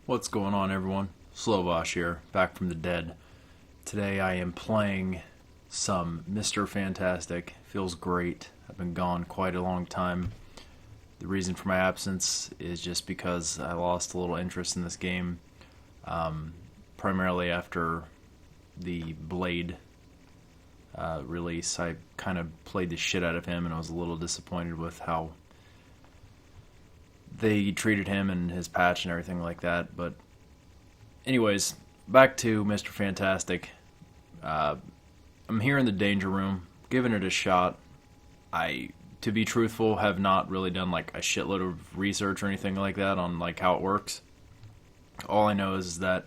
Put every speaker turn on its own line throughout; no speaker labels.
What's going on, everyone? Slovash here, back from the dead. Today I am playing some Mr. Fantastic. Feels great. I've been gone quite a long time. The reason for my absence is just because I lost a little interest in this game, primarily after the Blade release. I kind of played the shit out of him, and I was a little disappointed with how they treated him and his patch and everything like that. But anyways, back to Mr. Fantastic. I'm here in the danger room, giving it a shot. To be truthful, have not really done like a shitload of research or anything like that on like how it works. All I know is that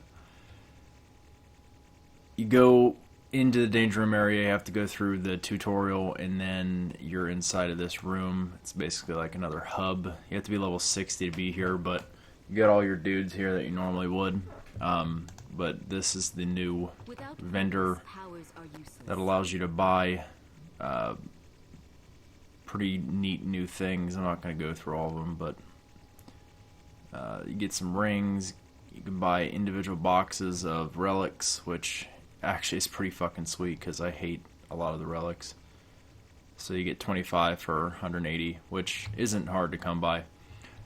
you go into the danger room area, you have to go through the tutorial, and then you're inside of this room. It's basically like another hub. You have to be level 60 to be here, but you get all your dudes here that you normally would. But this is the new vendor that allows you to buy pretty neat new things. I'm not going to go through all of them, but you get some rings. You can buy individual boxes of relics, which actually is pretty fucking sweet because I hate a lot of the relics. So you get 25 for 180, which isn't hard to come by.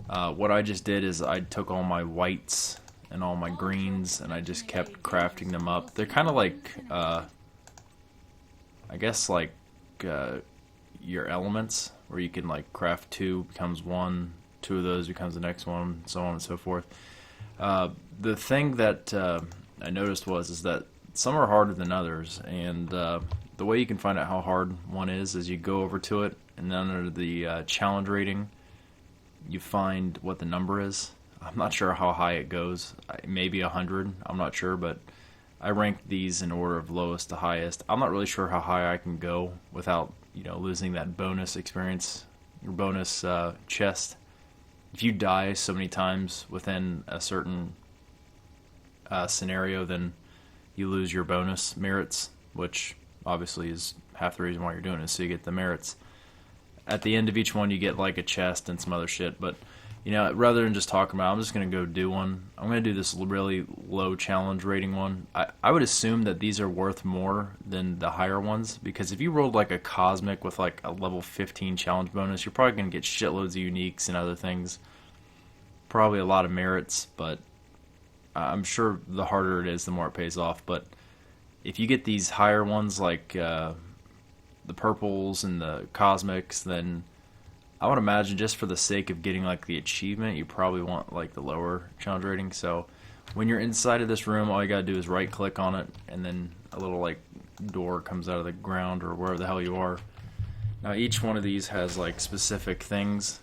What I just did is I took all my whites and all my greens and I just kept crafting them up. They're kind of like, I guess like your elements, where you can like craft two becomes one, two of those becomes the next one, so on and so forth. The thing that I noticed is that some are harder than others, and the way you can find out how hard one is you go over to it, and then under the challenge rating, you find what the number is. I'm not sure how high it goes, maybe 100, I'm not sure, but I ranked these in order of lowest to highest. I'm not really sure how high I can go without, losing that bonus experience, your bonus chest. If you die so many times within a certain scenario, then you lose your bonus merits, which obviously is half the reason why you're doing it, so you get the merits. At the end of each one, you get like a chest and some other shit, but rather than just talking about it, I'm just going to go do one. I'm going to do this really low challenge rating one. I would assume that these are worth more than the higher ones, because if you rolled like a cosmic with like a level 15 challenge bonus, you're probably going to get shitloads of uniques and other things. Probably a lot of merits, but I'm sure the harder it is, the more it pays off. But if you get these higher ones like the purples and the cosmics, then I would imagine just for the sake of getting like the achievement, you probably want like the lower challenge rating. So when you're inside of this room, all you gotta do is right click on it, and then a little like door comes out of the ground or wherever the hell you are. Now each one of these has like specific things.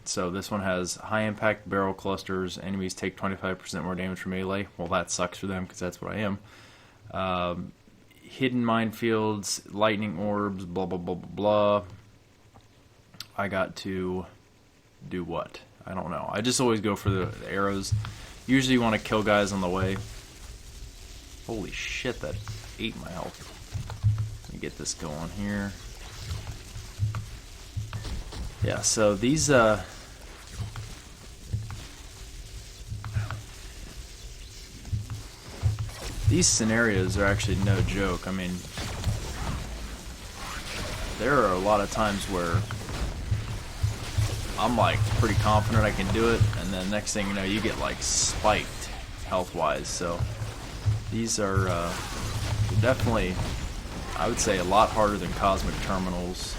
So this one has high impact barrel clusters. Enemies take 25% more damage from melee. Well, that sucks for them because that's what I am. Hidden minefields, lightning orbs, blah blah blah blah blah. I got to do what? I don't know. I just always go for the arrows. Usually you want to kill guys on the way. Holy shit, that ate my health. Let me get this going here. Yeah, so these scenarios are actually no joke. I mean, there are a lot of times where I'm like pretty confident I can do it, and then next thing you know, you get like spiked health-wise. So these are definitely, I would say, a lot harder than Cosmic Terminals.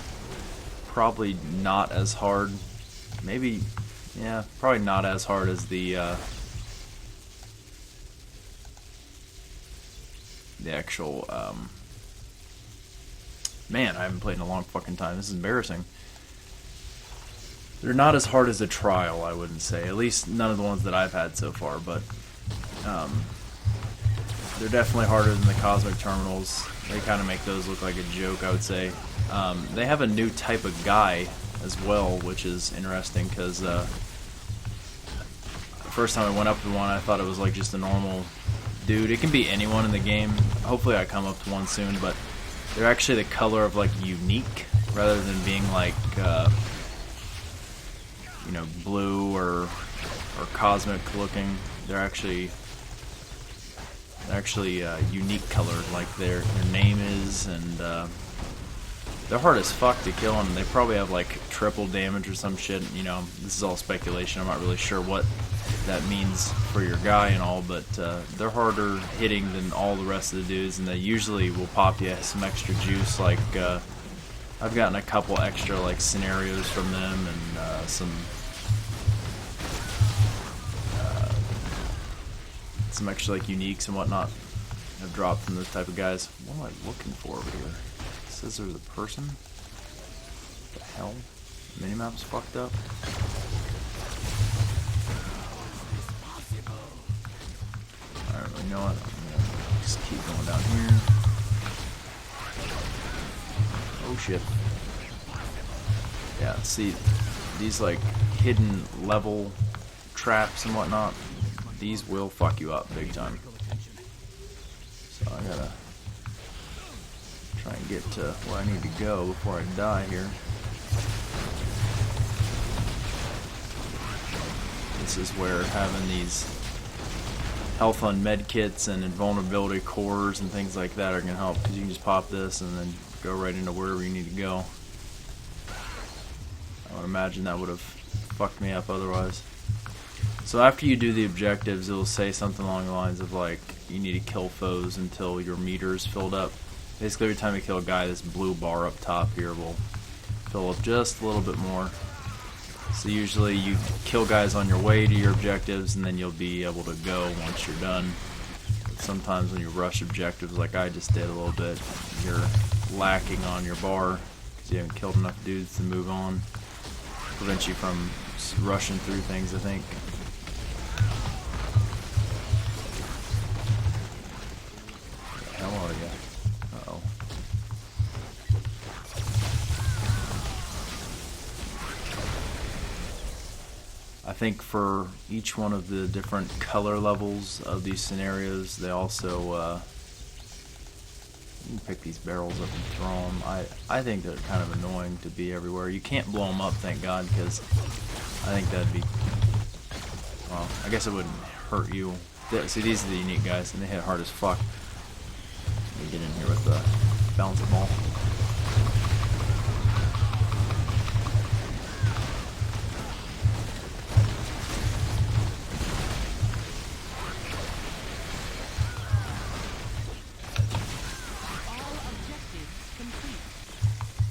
Probably not as hard. Maybe, yeah, probably not as hard as the actual. Man, I haven't played in a long fucking time. This is embarrassing. They're not as hard as a trial, I wouldn't say. At least none of the ones that I've had so far, but they're definitely harder than the Cosmic Terminals. They kind of make those look like a joke, I would say. They have a new type of guy as well, which is interesting, because the first time I went up to one, I thought it was like just a normal dude. It can be anyone in the game. Hopefully I come up to one soon, but they're actually the color of like unique, rather than being like blue or cosmic looking. they're actually unique colored, like their name is, and they're hard as fuck to kill, and they probably have like triple damage or some shit. You know, this is all speculation. I'm not really sure what that means for your guy and all, but they're harder hitting than all the rest of the dudes, and they usually will pop you some extra juice. Like I've gotten a couple extra like scenarios from them, and some extra like uniques and whatnot have dropped from those type of guys. What am I looking for over here? It says there's a person. What the hell? Minimap's fucked up. Alright, well, you know what? I'm gonna just keep going down here. Oh shit. Yeah, see, these like hidden level traps and whatnot, these will fuck you up big time. So I gotta try and get to where I need to go before I die here. This is where having these health on med kits and invulnerability cores and things like that are gonna help, because you can just pop this and then go right into wherever you need to go. I would imagine that would have fucked me up otherwise. So after you do the objectives, it'll say something along the lines of like, you need to kill foes until your meter is filled up. Basically every time you kill a guy, this blue bar up top here will fill up just a little bit more. So usually you kill guys on your way to your objectives, and then you'll be able to go once you're done. But sometimes when you rush objectives like I just did a little bit, you're lacking on your bar because you haven't killed enough dudes to move on. Prevents you from rushing through things, I think. How are you? Uh-oh. I think for each one of the different color levels of these scenarios, they also you can pick these barrels up and throw them. I think they're kind of annoying to be everywhere. You can't blow them up, thank God, because I think that'd be, well, I guess it wouldn't hurt you. See, these are the unique guys, and they hit hard as fuck. Let me get in here with the bouncer ball.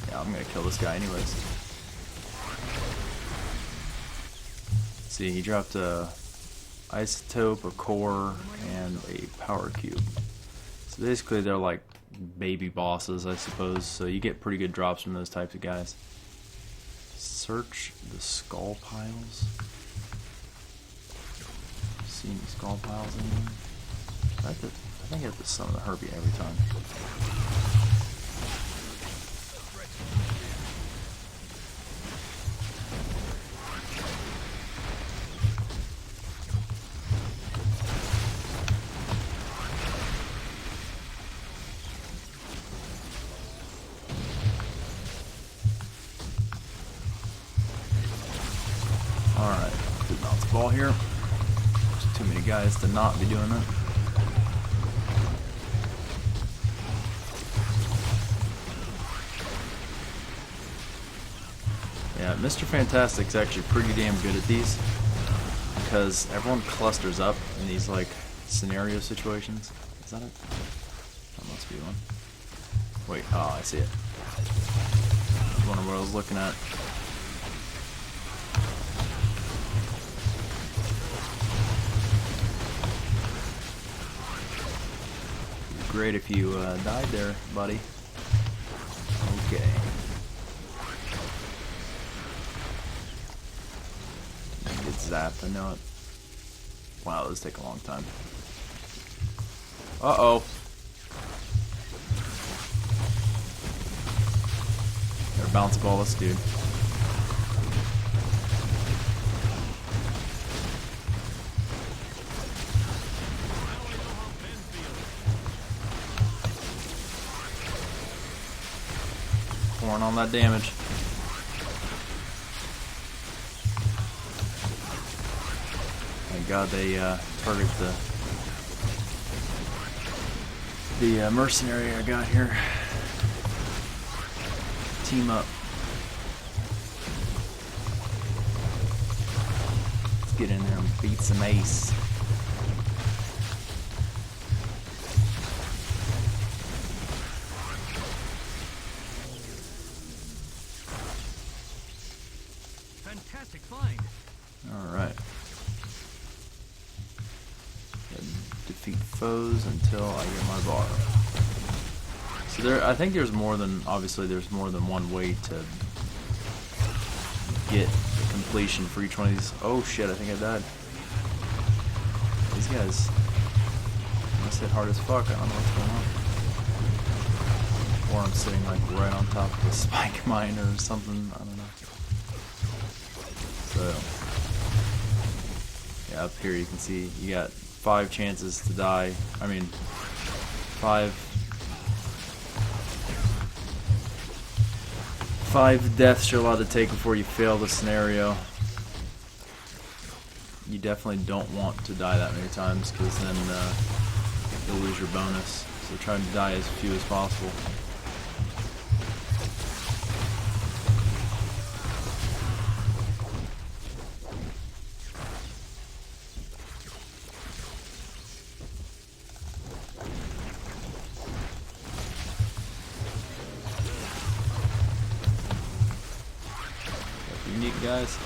Yeah, I'm gonna kill this guy anyways. See, he dropped a isotope, a core, and a power cube. So basically they're like baby bosses, I suppose, so you get pretty good drops from those types of guys. Search the skull piles. See any skull piles in there? I think I have to summon the Herbie every time. Alright, good bounce ball here. There's too many guys to not be doing that. Yeah, Mr. Fantastic's actually pretty damn good at these, because everyone clusters up in these like scenario situations. Is that it? That must be one. Wait, oh, I see it. I was wondering what I was looking at. Great if you died there, buddy. Okay. Get zapped, I know it. Wow, this take a long time. Uh-oh. They're bounce ball this dude. Pouring on that damage. Thank God they target the mercenary I got here. Team up. Let's get in there and beat some ace.
Fantastic find.
Alright. Defeat foes until I get my bar. So I think there's more than, obviously there's more than one way to get the completion for each one of these. Oh shit, I think I died. These guys must hit hard as fuck. I don't know what's going on. Or I'm sitting like right on top of a spike mine or something. I don't know. So, yeah, up here you can see you got 5 chances to die. I mean, 5 deaths you're allowed to take before you fail the scenario. You definitely don't want to die that many times, because then you'll lose your bonus. So try to die as few as possible. Unique guys.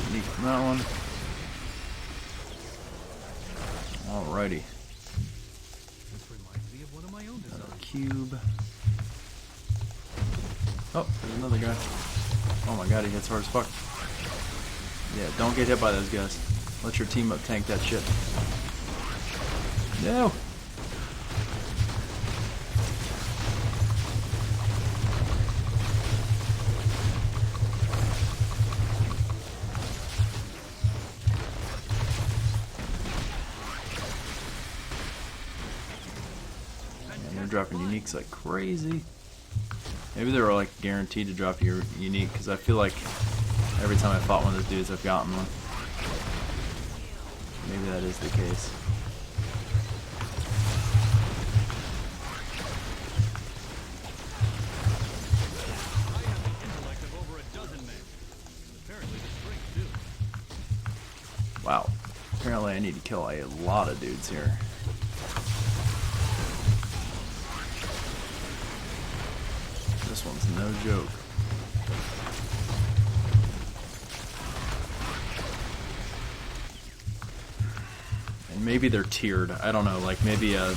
Unique from that one. Alrighty.
This reminds me of one of my own designs.
Another cube. Oh, there's another guy. Oh my god, he hits hard as fuck. Yeah, don't get hit by those guys. Let your team up tank that shit. No! Dropping uniques like crazy. Maybe they were like guaranteed to drop your unique, because I feel like every time I fought one of those dudes I've gotten one. Maybe that is the case.
I have the intellect of over a dozen men. Apparently the strength too.
Wow. Apparently I need to kill a lot of dudes here. This one's no joke. And maybe they're tiered. I don't know. Like maybe a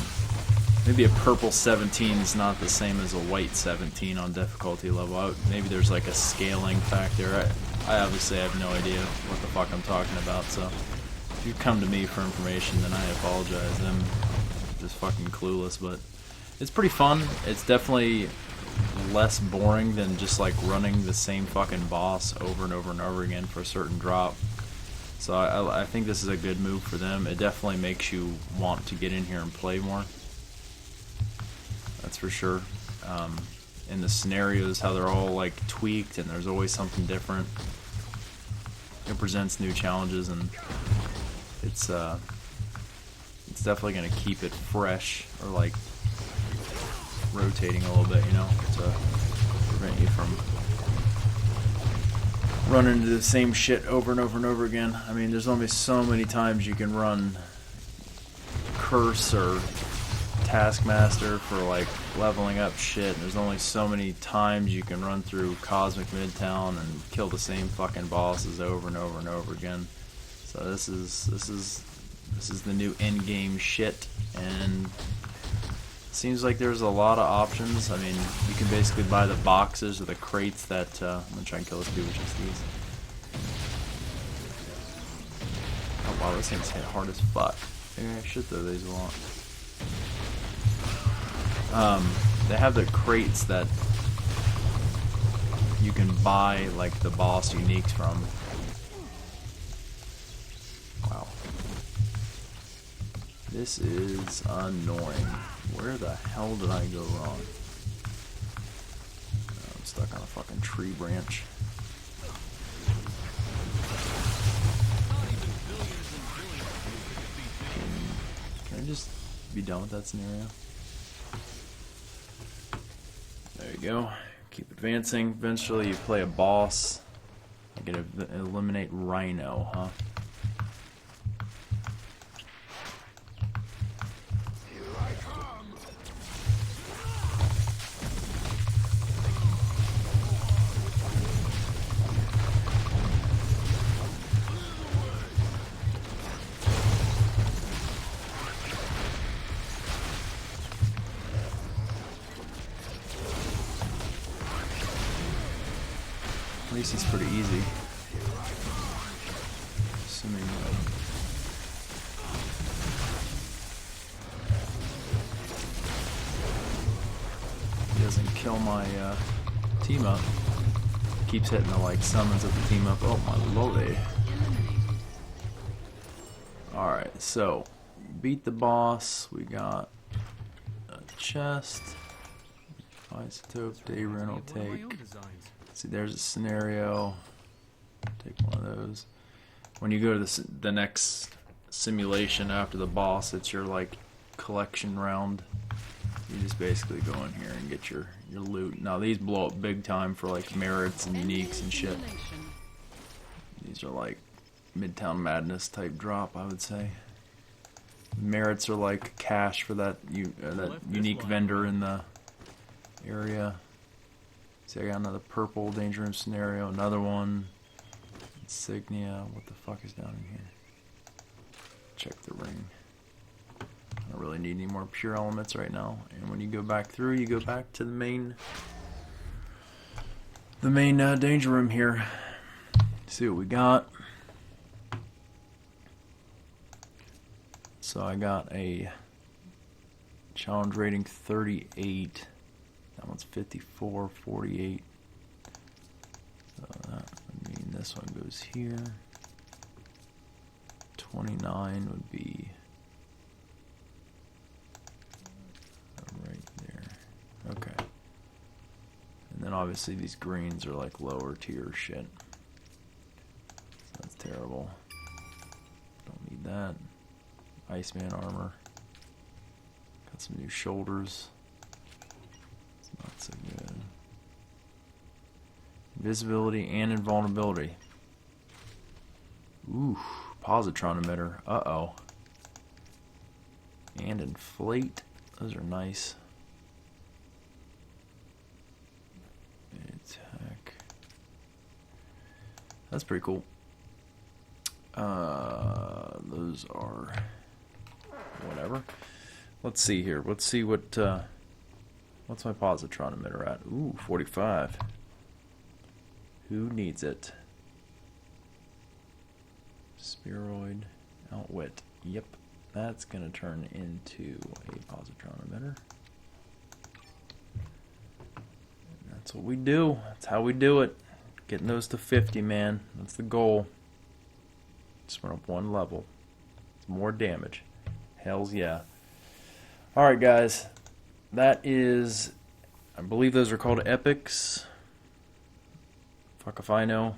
purple 17 is not the same as a white 17 on difficulty level. Maybe there's like a scaling factor. I obviously have no idea what the fuck I'm talking about. So if you come to me for information, then I apologize. I'm just fucking clueless. But it's pretty fun. It's definitely less boring than just like running the same fucking boss over and over and over again for a certain drop. So I think this is a good move for them. It definitely makes you want to get in here and play more. That's for sure. And the scenarios, how they're all like tweaked and there's always something different. It presents new challenges, and it's definitely going to keep it fresh, or like rotating a little bit, you know, to prevent you from running into the same shit over and over and over again. I mean, there's only so many times you can run Curse or Taskmaster for like leveling up shit. There's only so many times you can run through Cosmic Midtown and kill the same fucking bosses over and over and over again. So this is the new end game shit, and seems like there's a lot of options. I mean, you can basically buy the boxes or the crates that I'm gonna try and kill this dude with just these. Oh wow, this thing's hit hard as fuck. Maybe I should throw these a lot. they have the crates that you can buy like the boss uniques from. Wow. This is annoying. Where the hell did I go wrong? I'm stuck on a fucking tree branch. Can I just be done with that scenario? There you go. Keep advancing. Eventually you play a boss. You get to eliminate Rhino, huh? At least he's pretty easy. Assuming he doesn't kill my team up. Keeps hitting the like summons of the team up. Oh my lordy. Alright, so beat the boss. We got a chest. Isotope, day rental, take. See, there's a scenario. Take one of those. When you go to the next simulation after the boss, it's your like collection round. You just basically go in here and get your loot. Now these blow up big time for like merits and uniques and shit. These are like Midtown Madness type drop, I would say. Merits are like cash for that unique vendor in the area. See, I got another purple danger room scenario, another one. Insignia. What the fuck is down in here? Check the ring. I don't really need any more pure elements right now. And when you go back through, you go back to the main danger room here. See what we got. So I got a challenge rating 38. That one's 54, 48. So that would mean this one goes here. 29 would be right there. Okay. And then obviously these greens are like lower tier shit. So that's terrible. Don't need that. Iceman armor. Got some new shoulders. Not so good. Invisibility and invulnerability. Ooh, positron emitter. Uh-oh. And inflate. Those are nice. Attack. That's pretty cool. Those are whatever. Let's see here. Let's see what what's my positron emitter at? Ooh, 45. Who needs it? Spheroid. Outwit. Yep. That's going to turn into a positron emitter. And that's what we do. That's how we do it. Getting those to 50, man. That's the goal. Just went up one level. It's more damage. Hells yeah. Alright, guys. That is, I believe those are called epics. Fuck if I know.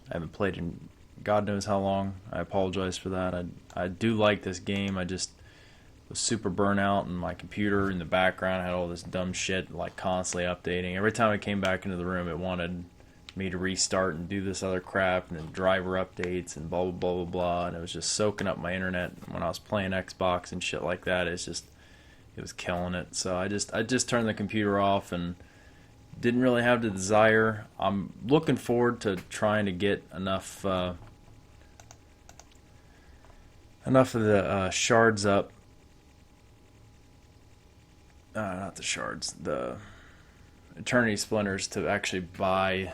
I haven't played in God knows how long. I apologize for that. I do like this game. I just was super burnt out, and my computer in the background had all this dumb shit like constantly updating. Every time I came back into the room, it wanted me to restart and do this other crap, and then driver updates and blah blah blah blah blah. And it was just soaking up my internet when I was playing Xbox and shit like that. It was killing it. So I just turned the computer off and didn't really have the desire. I'm looking forward to trying to get enough of the shards up. Not the shards. The Eternity Splinters to actually buy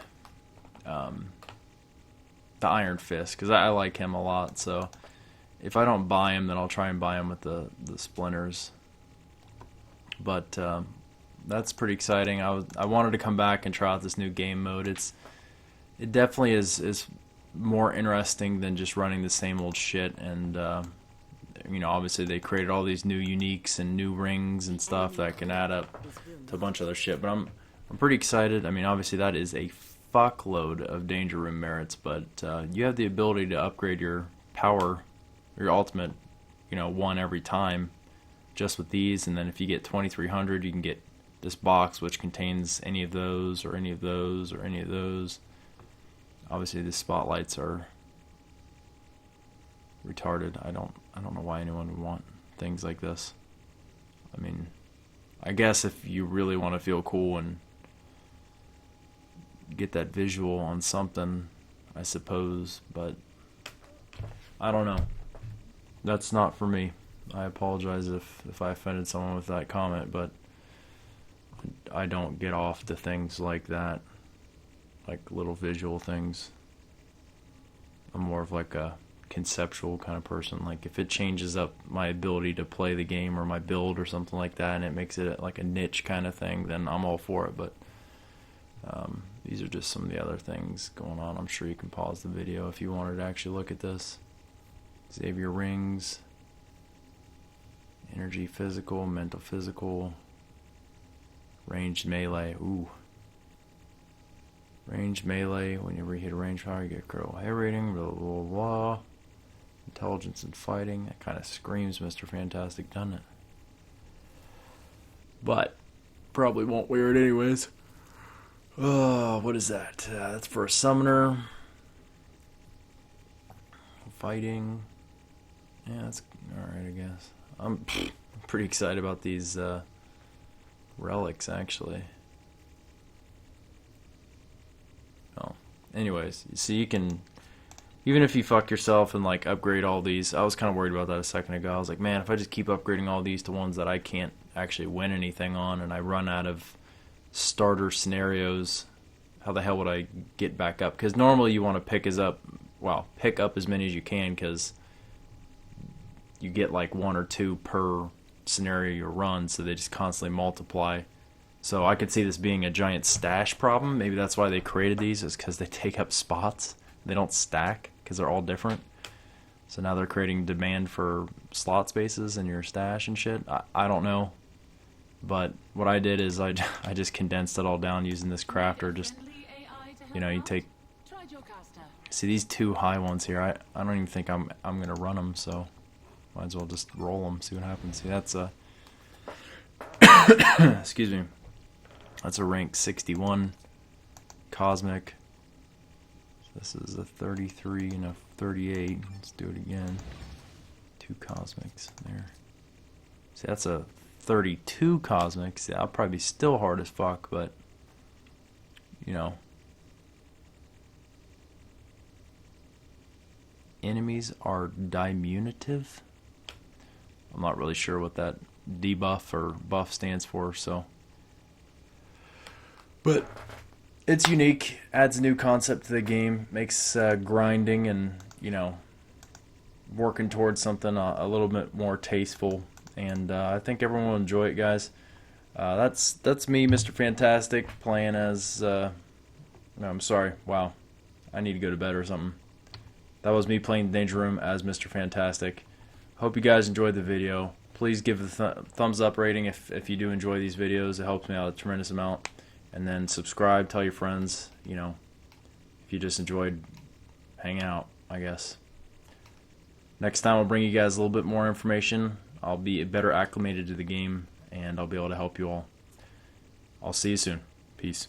the Iron Fist, because I like him a lot. So if I don't buy him, then I'll try and buy him with the splinters. But that's pretty exciting. I wanted to come back and try out this new game mode. It definitely is more interesting than just running the same old shit. And obviously they created all these new uniques and new rings and stuff that can add up to a bunch of other shit. But I'm pretty excited. I mean, obviously that is a fuckload of Danger Room merits, but you have the ability to upgrade your power, your ultimate, one every time, just with these. And then if you get 2300, you can get this box which contains any of those or any of those or any of those. Obviously the spotlights are retarded. I don't know why anyone would want things like this. I mean, I guess if you really want to feel cool and get that visual on something, I suppose, but I don't know. That's not for me. I apologize if I offended someone with that comment, but I don't get off to things like that, like little visual things. I'm more of like a conceptual kind of person. Like if it changes up my ability to play the game or my build or something like that, and it makes it like a niche kind of thing, then I'm all for it. But these are just some of the other things going on. I'm sure you can pause the video if you wanted to actually look at this. Xavier rings, energy physical, mental physical, ranged melee. Ooh. Ranged melee, whenever you hit a range fire, you get a critical hit rating, blah, blah, blah. Intelligence and fighting. That kind of screams Mr. Fantastic, doesn't it? But probably won't wear it anyways. Oh, what is that? That's for a summoner. Fighting. Yeah, that's alright, I guess. I'm pretty excited about these relics, actually. Oh, anyways, so you can, even if you fuck yourself and like upgrade all these, I was kind of worried about that a second ago. I was like, man, if I just keep upgrading all these to ones that I can't actually win anything on, and I run out of starter scenarios, how the hell would I get back up? Because normally you want to pick up as many as you can, because you get like 1 or 2 per scenario you run, so they just constantly multiply. So I could see this being a giant stash problem. Maybe that's why they created these, is because they take up spots. They don't stack because they're all different. So now they're creating demand for slot spaces in your stash and shit. I don't know. But what I did is I just condensed it all down using this crafter. Just, you take... See these 2 high ones here, I don't even think I'm going to run them, so might as well just roll them, see what happens. See, that's a... excuse me. That's a rank 61 Cosmic. So this is a 33 and a 38. Let's do it again. 2 Cosmics there. See, that's a 32 Cosmic. See, that'll probably be still hard as fuck, but enemies are diminutive. I'm not really sure what that debuff or buff stands for, so. But it's unique, adds a new concept to the game, makes grinding and, working towards something a little bit more tasteful. And I think everyone will enjoy it, guys. That's me, Mr. Fantastic, playing as... no, I'm sorry. Wow. I need to go to bed or something. That was me playing Danger Room as Mr. Fantastic. Hope you guys enjoyed the video. Please give a thumbs up rating if you do enjoy these videos. It helps me out a tremendous amount. And then subscribe, tell your friends, if you just enjoyed hanging out, I guess. Next time I'll bring you guys a little bit more information. I'll be better acclimated to the game, and I'll be able to help you all. I'll see you soon. Peace.